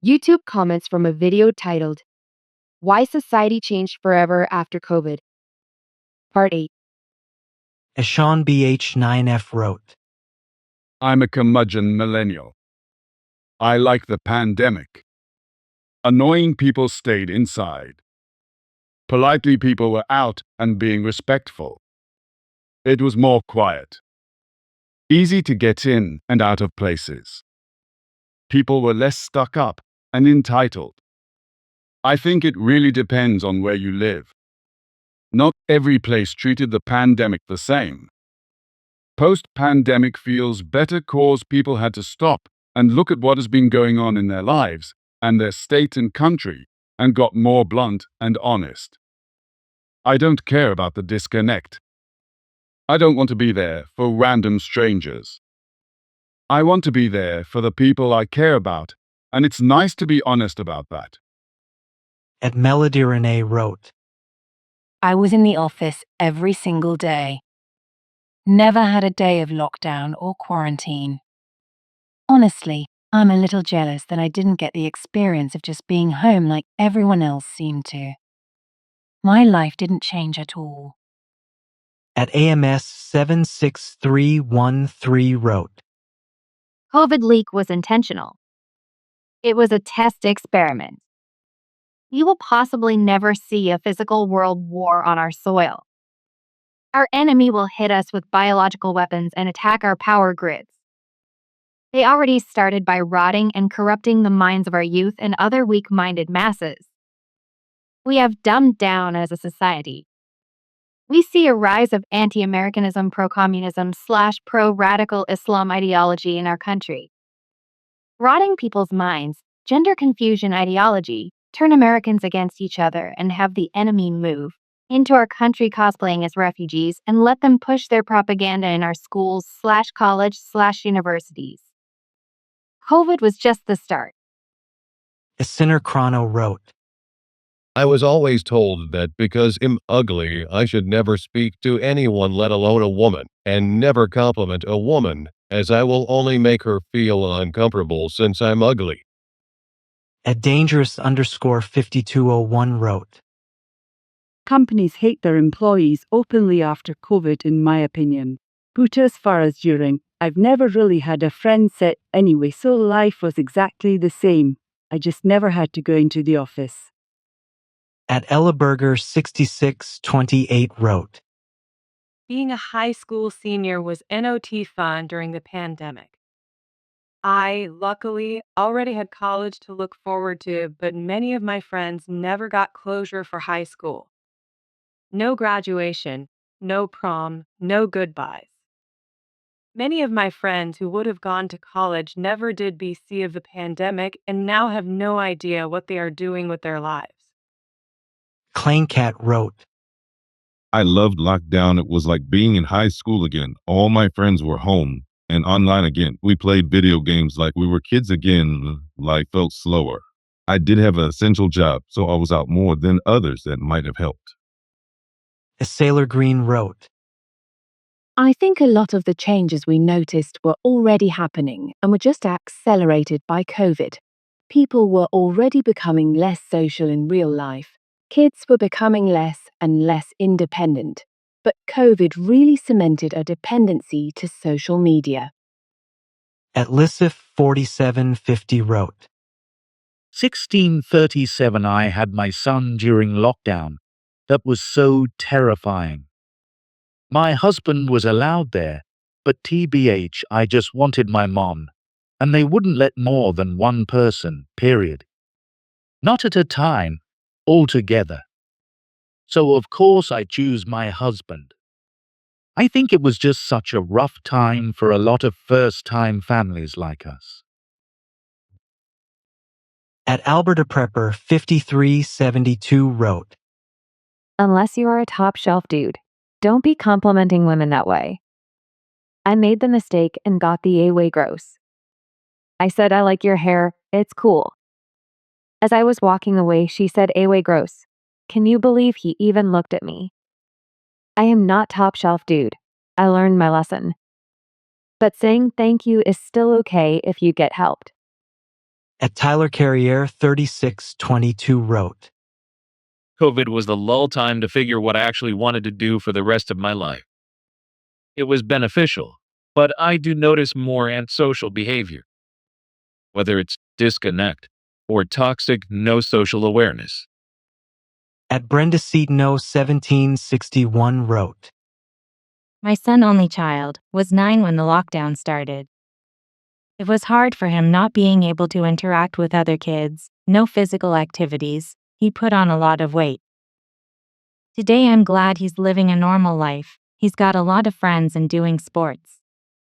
YouTube comments from a video titled, Why Society Changed Forever After COVID, Part 8. As Sean BH9F wrote, I'm a curmudgeon millennial. I like the pandemic. Annoying people stayed inside. Politely people were out and being respectful. It was more quiet. Easy to get in and out of places. People were less stuck up and entitled. I think it really depends on where you live. Not every place treated the pandemic the same. Post-pandemic feels better cause people had to stop and look at what has been going on in their lives and their state and country and got more blunt and honest. I don't care about the disconnect. I don't want to be there for random strangers. I want to be there for the people I care about, and it's nice to be honest about that. at Melody Renee wrote, I was in the office every single day. Never had a day of lockdown or quarantine. Honestly, I'm a little jealous that I didn't get the experience of just being home like everyone else seemed to. My life didn't change at all. at AMS 76313 wrote, COVID leak was intentional. It was a test experiment. You will possibly never see a physical world war on our soil. Our enemy will hit us with biological weapons and attack our power grids. They already started by rotting and corrupting the minds of our youth and other weak-minded masses. We have dumbed down as a society. We see a rise of anti-Americanism, pro-communism / pro-radical Islam ideology in our country. Rotting people's minds, gender confusion ideology, turn Americans against each other and have the enemy move into our country cosplaying as refugees and let them push their propaganda in our schools / college / universities. COVID was just the start. as Sinner Chrono wrote, I was always told that because I'm ugly, I should never speak to anyone, let alone a woman, and never compliment a woman, as I will only make her feel uncomfortable since I'm ugly. at Dangerous_5201 wrote, Companies hate their employees openly after COVID, in my opinion. Put as far as during, I've never really had a friend set anyway, so life was exactly the same. I just never had to go into the office. at EllaBurger6628 wrote, Being a high school senior was NOT fun during the pandemic. I, luckily, already had college to look forward to, but many of my friends never got closure for high school. No graduation, no prom, no goodbyes. Many of my friends who would have gone to college never did BC of the pandemic and now have no idea what they are doing with their lives. Clangcat wrote, I loved lockdown. It was like being in high school again. All my friends were home and online again. We played video games like we were kids again. Life felt slower. I did have an essential job, so I was out more than others that might have helped. as Sailor Green wrote, I think a lot of the changes we noticed were already happening and were just accelerated by COVID. People were already becoming less social in real life. Kids were becoming less and less independent. But COVID really cemented a dependency to social media. at Lissif4750 wrote, 1637 I had my son during lockdown. That was so terrifying. My husband was allowed there, but TBH I just wanted my mom, and they wouldn't let more than one person, period. Not at a time, altogether. So of course I choose my husband. I think it was just such a rough time for a lot of first-time families like us. at Alberta Prepper 5372 wrote, Unless you are a top shelf dude, don't be complimenting women that way. I made the mistake and got the A-way gross. I said, I like your hair, it's cool. As I was walking away, she said, A-way gross. Can you believe he even looked at me? I am not top shelf dude. I learned my lesson. But saying thank you is still okay if you get helped. At Tyler Carrier 3622 wrote, COVID was the lull time to figure what I actually wanted to do for the rest of my life. It was beneficial, but I do notice more antisocial behavior, whether it's disconnect or toxic no social awareness. At Brenda Seatno 1761 wrote, My son, only child, was 9 when the lockdown started. It was hard for him not being able to interact with other kids, no physical activities. He put on a lot of weight. Today I'm glad he's living a normal life. He's got a lot of friends and doing sports.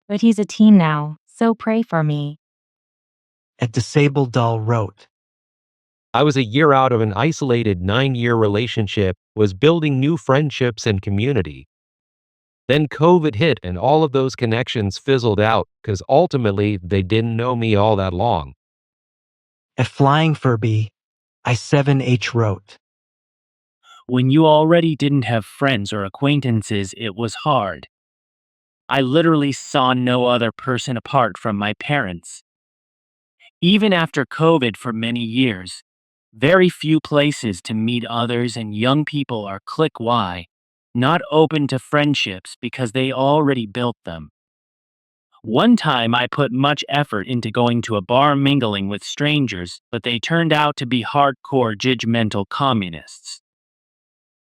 But he's a teen now, so pray for me. At Disabled Doll wrote, I was a year out of an isolated 9-year relationship, was building new friendships and community. Then COVID hit and all of those connections fizzled out because ultimately they didn't know me all that long. At Flying Furby I7H wrote, When you already didn't have friends or acquaintances, it was hard. I literally saw no other person apart from my parents. Even after COVID for many years, very few places to meet others, and young people are click Y, not open to friendships because they already built them. One time I put much effort into going to a bar mingling with strangers, but they turned out to be hardcore judgmental communists.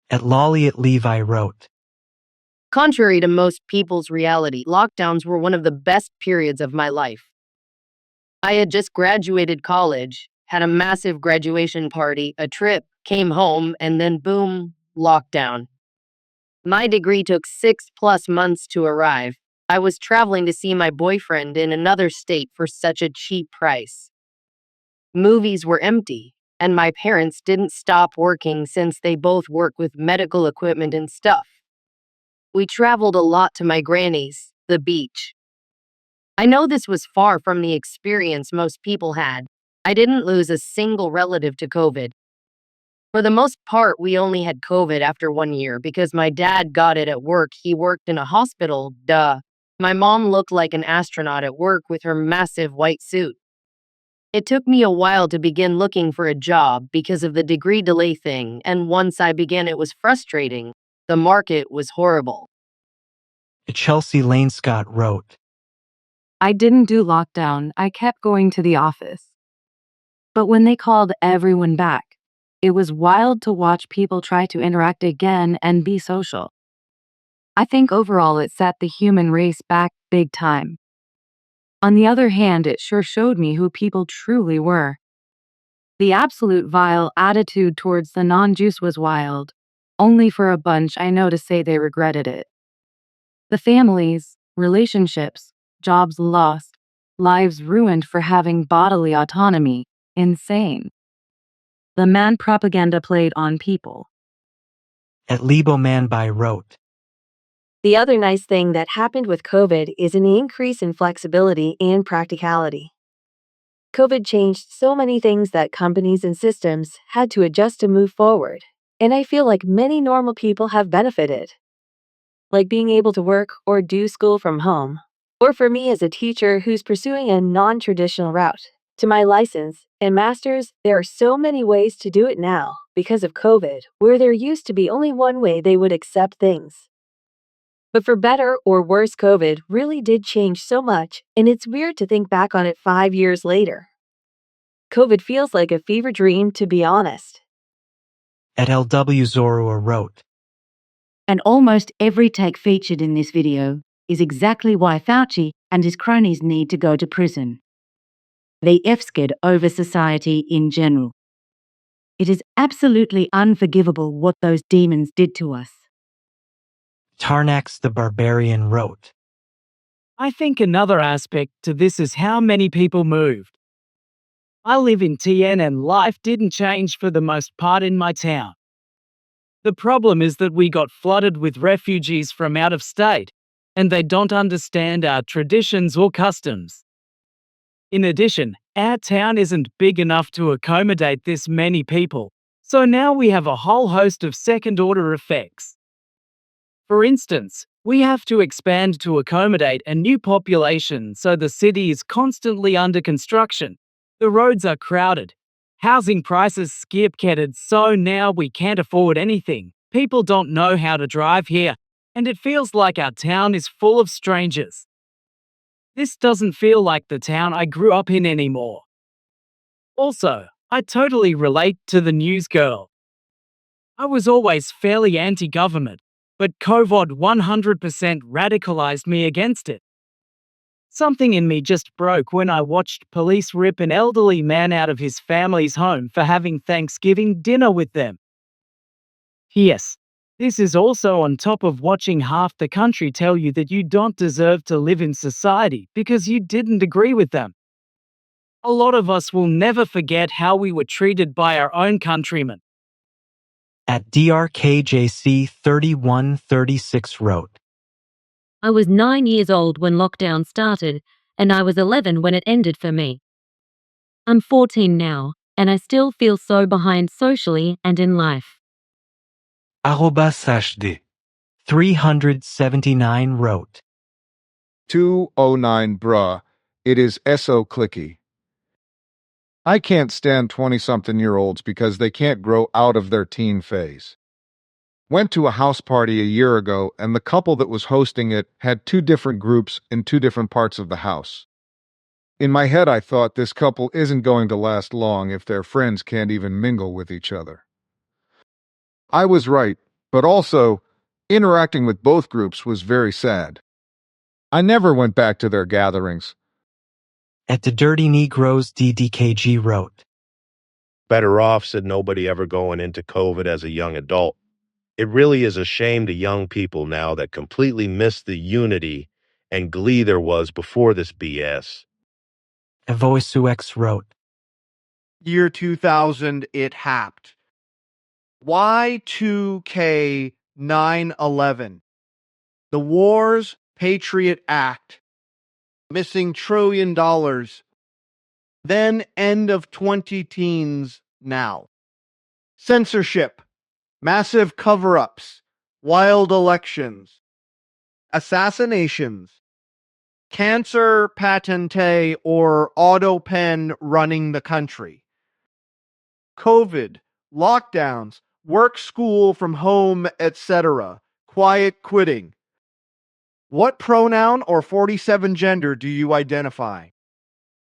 At Lolliot Levi wrote, Contrary to most people's reality, lockdowns were one of the best periods of my life. I had just graduated college, had a massive graduation party, a trip, came home, and then boom, lockdown. My degree took 6+ months to arrive. I was traveling to see my boyfriend in another state for such a cheap price. Movies were empty, and my parents didn't stop working since they both work with medical equipment and stuff. We traveled a lot to my granny's, the beach. I know this was far from the experience most people had. I didn't lose a single relative to COVID. For the most part, we only had COVID after 1 year because my dad got it at work. He worked in a hospital, duh. My mom looked like an astronaut at work with her massive white suit. It took me a while to begin looking for a job because of the degree delay thing, and once I began, it was frustrating. The market was horrible. At Chelsea Lane Scott wrote, I didn't do lockdown, I kept going to the office. But when they called everyone back, it was wild to watch people try to interact again and be social. I think overall it set the human race back big time. On the other hand, it sure showed me who people truly were. The absolute vile attitude towards the non-Jews was wild. Only for a bunch I know to say they regretted it. The families, relationships, jobs lost, lives ruined for having bodily autonomy, insane. The man propaganda played on people. At Lebo Manby wrote, The other nice thing that happened with COVID is an increase in flexibility and practicality. COVID changed so many things that companies and systems had to adjust to move forward, and I feel like many normal people have benefited. Like being able to work or do school from home, or for me as a teacher who's pursuing a non-traditional route. To my license and master's, there are so many ways to do it now because of COVID, where there used to be only one way they would accept things. But for better or worse, COVID really did change so much, and it's weird to think back on it 5 years later. COVID feels like a fever dream, to be honest. At LW Zorua wrote, And almost every take featured in this video is exactly why Fauci and his cronies need to go to prison. They F-scared over society in general. It is absolutely unforgivable what those demons did to us. Tarnax the Barbarian wrote, I think another aspect to this is how many people moved. I live in TN and life didn't change for the most part in my town. The problem is that we got flooded with refugees from out of state, and they don't understand our traditions or customs. In addition, our town isn't big enough to accommodate this many people, so now we have a whole host of second-order effects. For instance, we have to expand to accommodate a new population, so the city is constantly under construction, The roads are crowded. Housing prices skyrocketed, so now we can't afford anything. People don't know how to drive here, and it feels like our town is full of strangers. This doesn't feel like the town I grew up in anymore. Also, I totally relate to the news girl. I was always fairly anti-government, but COVID 100% radicalized me against it. Something in me just broke when I watched police rip an elderly man out of his family's home for having Thanksgiving dinner with them. Yes, this is also on top of watching half the country tell you that you don't deserve to live in society because you didn't agree with them. A lot of us will never forget how we were treated by our own countrymen. At DRKJC 3136 wrote, I was 9 years old when lockdown started, and I was 11 when it ended for me. I'm 14 now, and I still feel so behind socially and in life. @HD 379 wrote, 209 bruh, it is so clicky. I can't stand 20-something-year-olds because they can't grow out of their teen phase. Went to a house party a year ago, and the couple that was hosting it had two different groups in two different parts of the house. In my head, I thought this couple isn't going to last long if their friends can't even mingle with each other. I was right, but also, interacting with both groups was very sad. I never went back to their gatherings. At the Dirty Negroes DDKG wrote, Better off said nobody ever going into COVID as a young adult. It really is a shame to young people now that completely miss the unity and glee there was before this BS. EvoisuX wrote, Year 2000, it happened. Y2K 9/11. The Wars Patriot Act. Missing $1 trillion. Then end of 2010s now. Censorship. Massive cover-ups. Wild elections. Assassinations. Cancer patente or auto pen running the country. COVID. Lockdowns. Work, school, from home, etc. Quiet quitting. What pronoun or 47 gender do you identify?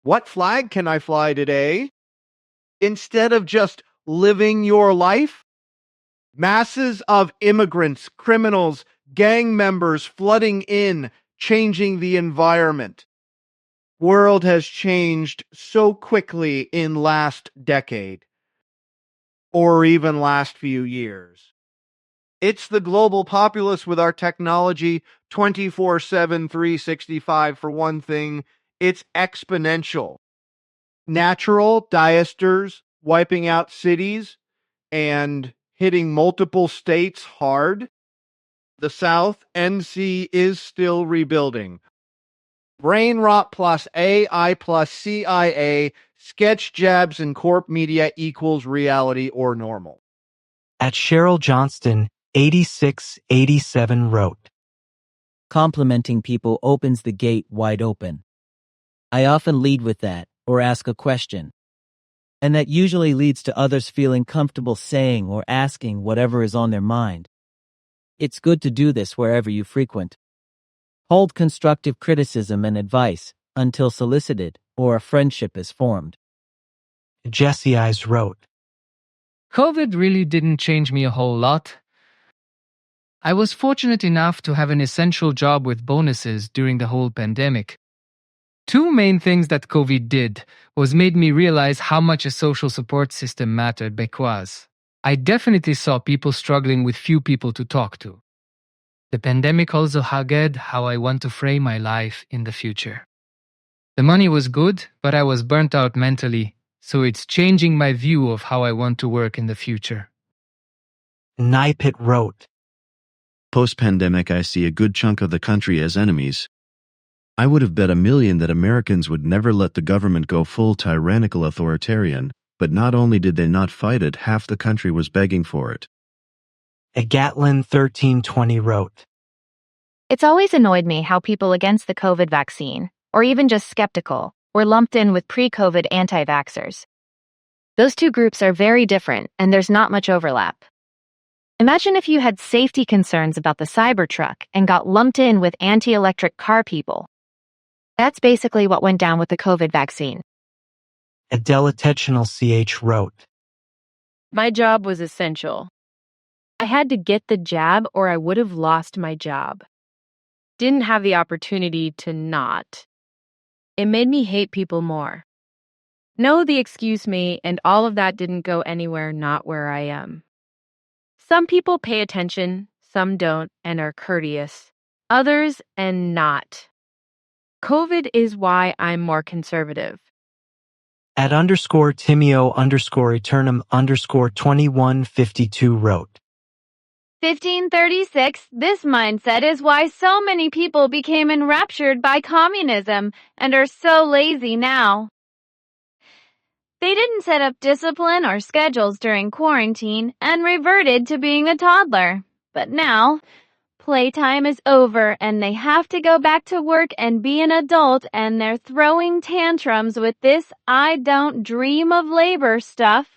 What flag can I fly today? Instead of just living your life? Masses of immigrants, criminals, gang members flooding in, changing the environment. World has changed so quickly in last decade. Or even last few years. It's the global populace with our technology 24/7, 365 for one thing. It's exponential. Natural disasters wiping out cities and hitting multiple states hard. The South NC is still rebuilding. Brain rot plus AI plus CIA, sketch jabs and corp media equals reality or normal. At Cheryl Johnston 8687 wrote, Complimenting people opens the gate wide open. I often lead with that, or ask a question. And that usually leads to others feeling comfortable saying or asking whatever is on their mind. It's good to do this wherever you frequent. Hold constructive criticism and advice until solicited or a friendship is formed. Jesse Eyes wrote, COVID really didn't change me a whole lot. I was fortunate enough to have an essential job with bonuses during the whole pandemic. Two main things that COVID did was made me realize how much a social support system mattered because I definitely saw people struggling with few people to talk to. The pandemic also hugged how I want to frame my life in the future. The money was good, but I was burnt out mentally, so it's changing my view of how I want to work in the future. Nipit wrote, Post-pandemic, I see a good chunk of the country as enemies. I would have bet $1 million that Americans would never let the government go full tyrannical authoritarian, but not only did they not fight it, half the country was begging for it. Gatlin 1320 wrote, It's always annoyed me how people against the COVID vaccine, or even just skeptical, were lumped in with pre-COVID anti-vaxxers. Those two groups are very different, and there's not much overlap. Imagine if you had safety concerns about the Cybertruck and got lumped in with anti-electric car people. That's basically what went down with the COVID vaccine. Adelatentional CH wrote, My job was essential. I had to get the jab or I would have lost my job. Didn't have the opportunity to not. It made me hate people more. No, the excuse me, and all of that didn't go anywhere not where I am. Some people pay attention, some don't, and are courteous. Others, and not. COVID is why I'm more conservative. at _Timeo_Eternum_2152 wrote, 1536, this mindset is why so many people became enraptured by communism and are so lazy now. They didn't set up discipline or schedules during quarantine and reverted to being a toddler. But now, playtime is over and they have to go back to work and be an adult, and they're throwing tantrums with this I don't dream of labor stuff.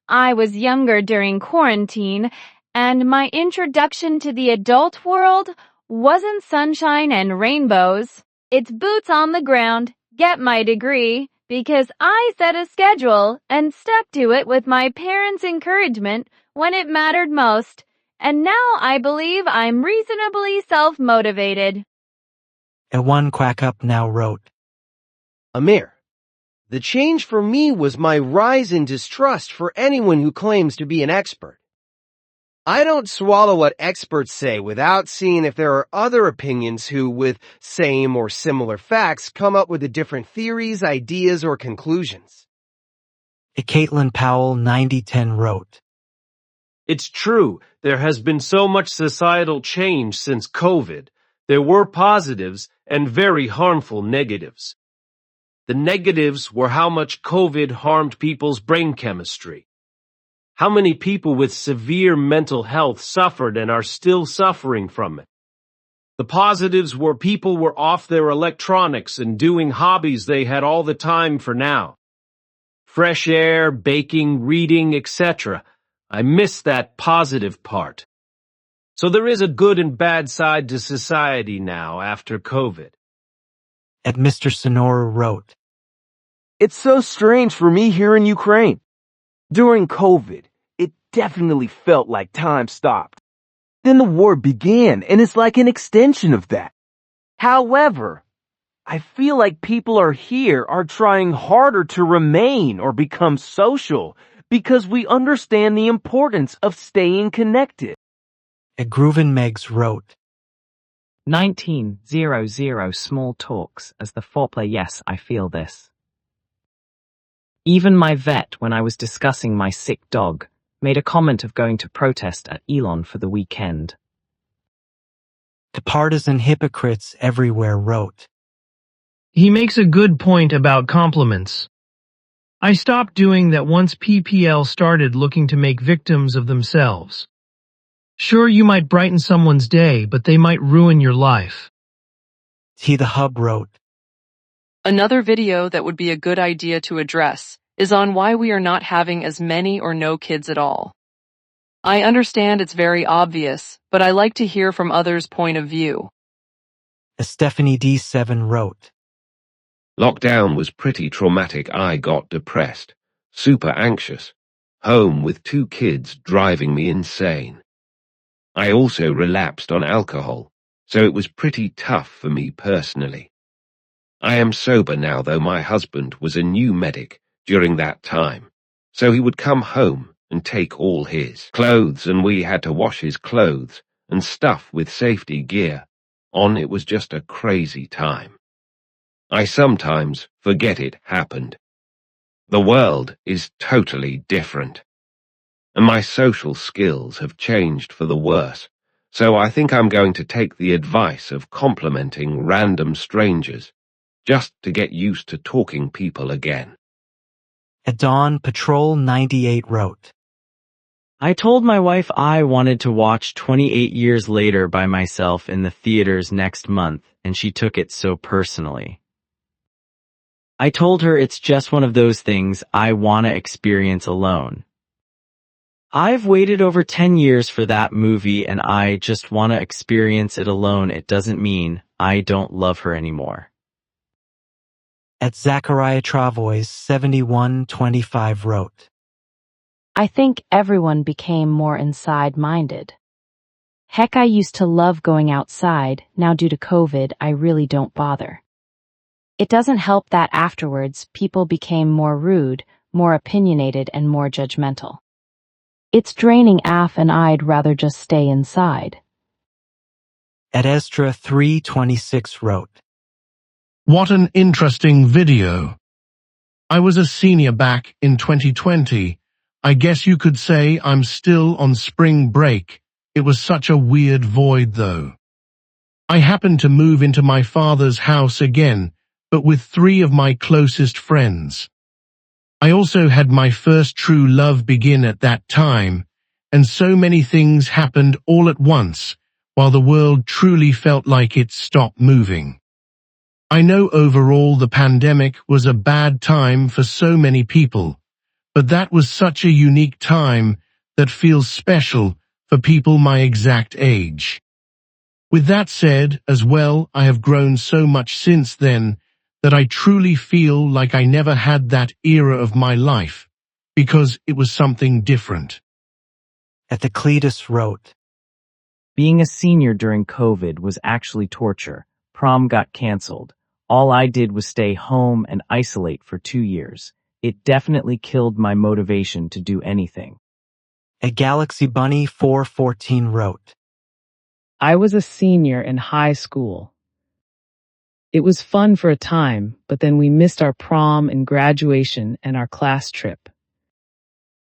I was younger during quarantine, and my introduction to the adult world wasn't sunshine and rainbows. It's boots on the ground, get my degree, because I set a schedule and stuck to it with my parents' encouragement when it mattered most, and now I believe I'm reasonably self-motivated. At one Quack Up Now wrote, Amir, the change for me was my rise in distrust for anyone who claims to be an expert. I don't swallow what experts say without seeing if there are other opinions who, with same or similar facts, come up with different theories, ideas, or conclusions. at Caitlin Powell 9010 wrote, It's true, there has been so much societal change since COVID. There were positives and very harmful negatives. The negatives were how much COVID harmed people's brain chemistry. How many people with severe mental health suffered and are still suffering from it. The positives were people were off their electronics and doing hobbies they had all the time for now. Fresh air, baking, reading, etc. I miss that positive part. So there is a good and bad side to society now after COVID. at Mr. Sonora wrote, It's so strange for me here in Ukraine. During COVID, it definitely felt like time stopped. Then the war began, and it's like an extension of that. However, I feel like people here are trying harder to remain or become social because we understand the importance of staying connected. at Grooven Megs wrote, 1900 small talks as the foreplay. Yes, I feel this. Even my vet, when I was discussing my sick dog, made a comment of going to protest at Elon for the weekend. the partisan hypocrites everywhere wrote, He makes a good point about compliments. I stopped doing that once PPL started looking to make victims of themselves. Sure, you might brighten someone's day, but they might ruin your life. T the Hub wrote, Another video that would be a good idea to address is on why we are not having as many or no kids at all. I understand it's very obvious, but I like to hear from others' point of view. Stephanie D7 wrote, Lockdown was pretty traumatic. I got depressed, super anxious, home with 2 kids driving me insane. I also relapsed on alcohol, so it was pretty tough for me personally. I am sober now, though my husband was a new medic during that time, so he would come home and take all his clothes, and we had to wash his clothes and stuff with safety gear on. It was just a crazy time. I sometimes forget it happened. The world is totally different, and my social skills have changed for the worse, so I think I'm going to take the advice of complimenting random strangers just to get used to talking people again. at Dawn Patrol 98 wrote, I told my wife I wanted to watch 28 Years Later by myself in the theaters next month, and she took it so personally. I told her it's just one of those things I want to experience alone. I've waited over 10 years for that movie and I just want to experience it alone. It doesn't mean I don't love her anymore. At Zachariah Travois 7125 wrote, I think everyone became more inside-minded. Heck, I used to love going outside. Now due to COVID, I really don't bother. It doesn't help that afterwards, people became more rude, more opinionated, and more judgmental. It's draining AF and I'd rather just stay inside. At Estra 326 wrote, What an interesting video. I was a senior back in 2020. I guess you could say I'm still on spring break. It was such a weird void though. I happened to move into my father's house again, but with 3 of my closest friends. I also had my first true love begin at that time, and so many things happened all at once, while the world truly felt like it stopped moving. I know overall the pandemic was a bad time for so many people, but that was such a unique time that feels special for people my exact age. With that said, as well, I have grown so much since then that I truly feel like I never had that era of my life, because it was something different. At the Cletus wrote, Being a senior during COVID was actually torture. Prom got canceled. All I did was stay home and isolate for 2 years. It definitely killed my motivation to do anything. At Galaxy Bunny 414 wrote, I was a senior in high school. It was fun for a time, but then we missed our prom and graduation and our class trip.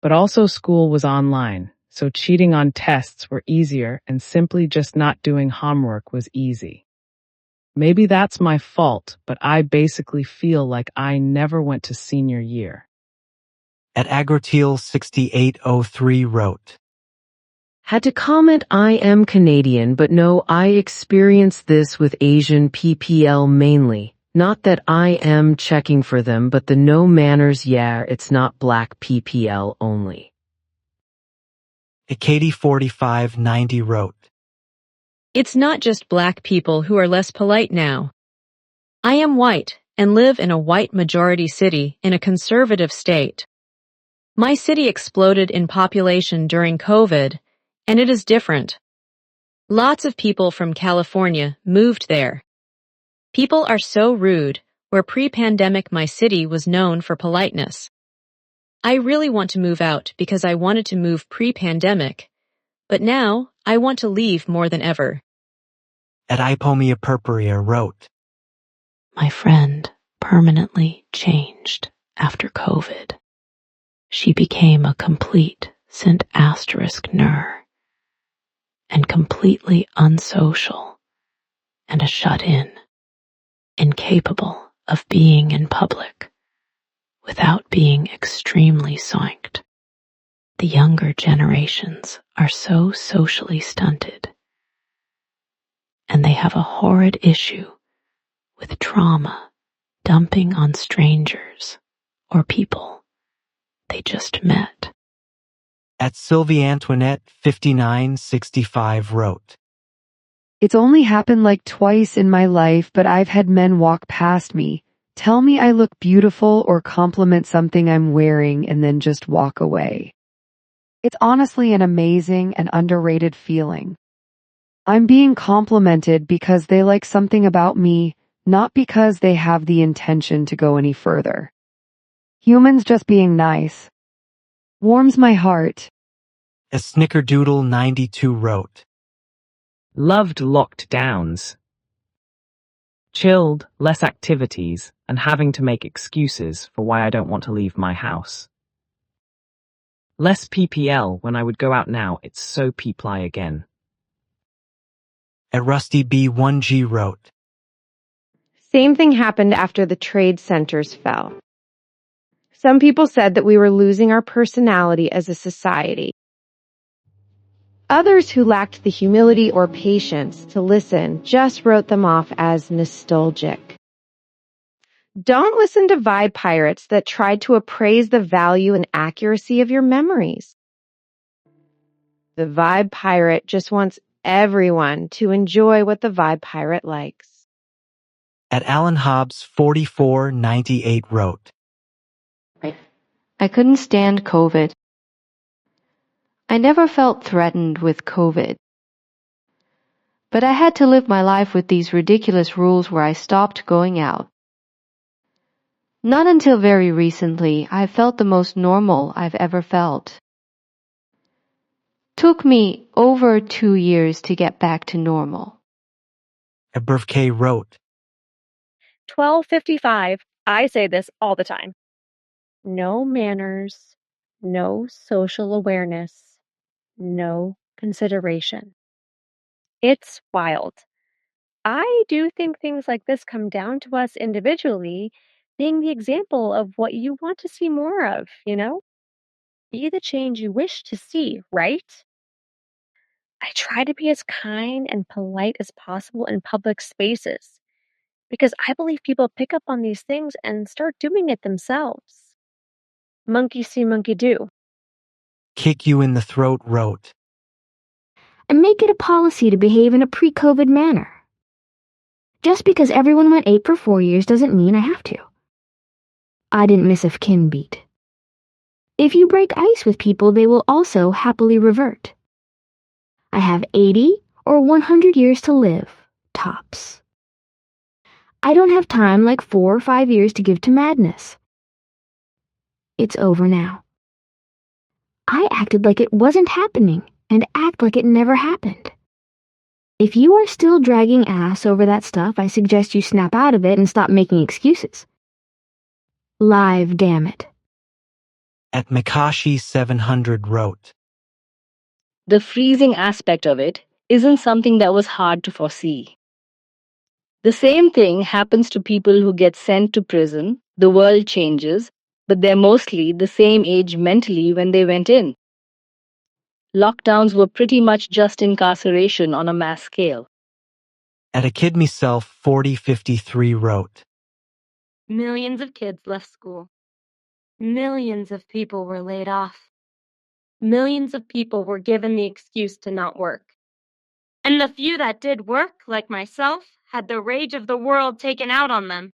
But also school was online, so cheating on tests were easier and simply just not doing homework was easy. Maybe that's my fault, but I basically feel like I never went to senior year. At Agroteal 6803 wrote, Had to comment I am Canadian, but no, I experienced this with Asian PPL mainly. Not that I am checking for them, but the no manners, yeah, it's not black PPL only. At Katie 4590 wrote, It's not just black people who are less polite now. I am white and live in a white majority city in a conservative state. My city exploded in population during COVID, and it is different. Lots of people from California moved there. People are so rude, where pre-pandemic my city was known for politeness. I really want to move out because I wanted to move pre-pandemic, but now I want to leave more than ever. At Ipomia Purpurea wrote, My friend permanently changed after COVID. She became a complete St. *ner and completely unsocial and a shut-in, incapable of being in public without being extremely soinked. The younger generations are so socially stunted, and they have a horrid issue with trauma dumping on strangers or people they just met. At Sylvie Antoinette 5965 wrote, It's only happened like twice in my life, but I've had men walk past me, tell me I look beautiful or compliment something I'm wearing and then just walk away. It's honestly an amazing and underrated feeling. I'm being complimented because they like something about me, not because they have the intention to go any further. Humans just being nice. Warms my heart. As Snickerdoodle 92 wrote, Loved locked downs. Chilled, less activities, and having to make excuses for why I don't want to leave my house. Less PPL when I would go out now, it's so peeply again. At Rusty B1G wrote, Same thing happened after the trade centers fell. Some people said that we were losing our personality as a society. Others who lacked the humility or patience to listen just wrote them off as nostalgic. Don't listen to vibe pirates that try to appraise the value and accuracy of your memories. The vibe pirate just wants everyone to enjoy what the vibe pirate likes. At Alan Hobbs 4498 wrote, I couldn't stand COVID. I never felt threatened with COVID. But I had to live my life with these ridiculous rules where I stopped going out. Not until very recently I felt the most normal I've ever felt. Took me over 2 years to get back to normal. Eberv K. wrote, 1255. I say this all the time. No manners, no social awareness, no consideration. It's wild. I do think things like this come down to us individually being the example of what you want to see more of, you know? Be the change you wish to see, right? I try to be as kind and polite as possible in public spaces because I believe people pick up on these things and start doing it themselves. Monkey see, monkey do. Kick You in the Throat wrote, And make it a policy to behave in a pre-COVID manner. Just because everyone went ape for 4 years doesn't mean I have to. I didn't miss a kin beat. If you break ice with people, they will also happily revert. I have 80 or 100 years to live, tops. I don't have time like 4 or 5 years to give to madness. It's over now. I acted like it wasn't happening and act like it never happened. If you are still dragging ass over that stuff, I suggest you snap out of it and stop making excuses. Live, damn it. At Mikashi 700 wrote, The freezing aspect of it isn't something that was hard to foresee. The same thing happens to people who get sent to prison. The world changes, but they're mostly the same age mentally when they went in. Lockdowns were pretty much just incarceration on a mass scale. At a Kid Myself 4053 wrote, Millions of kids left school. Millions of people were laid off. Millions of people were given the excuse to not work. And the few that did work, like myself, had the rage of the world taken out on them.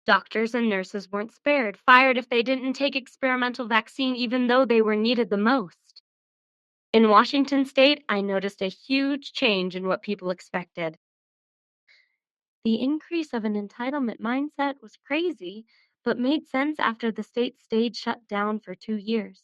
Doctors and nurses weren't spared, fired if they didn't take experimental vaccine even though they were needed the most. In Washington state, I noticed a huge change in what people expected. The increase of an entitlement mindset was crazy, but made sense after the state stayed shut down for 2 years.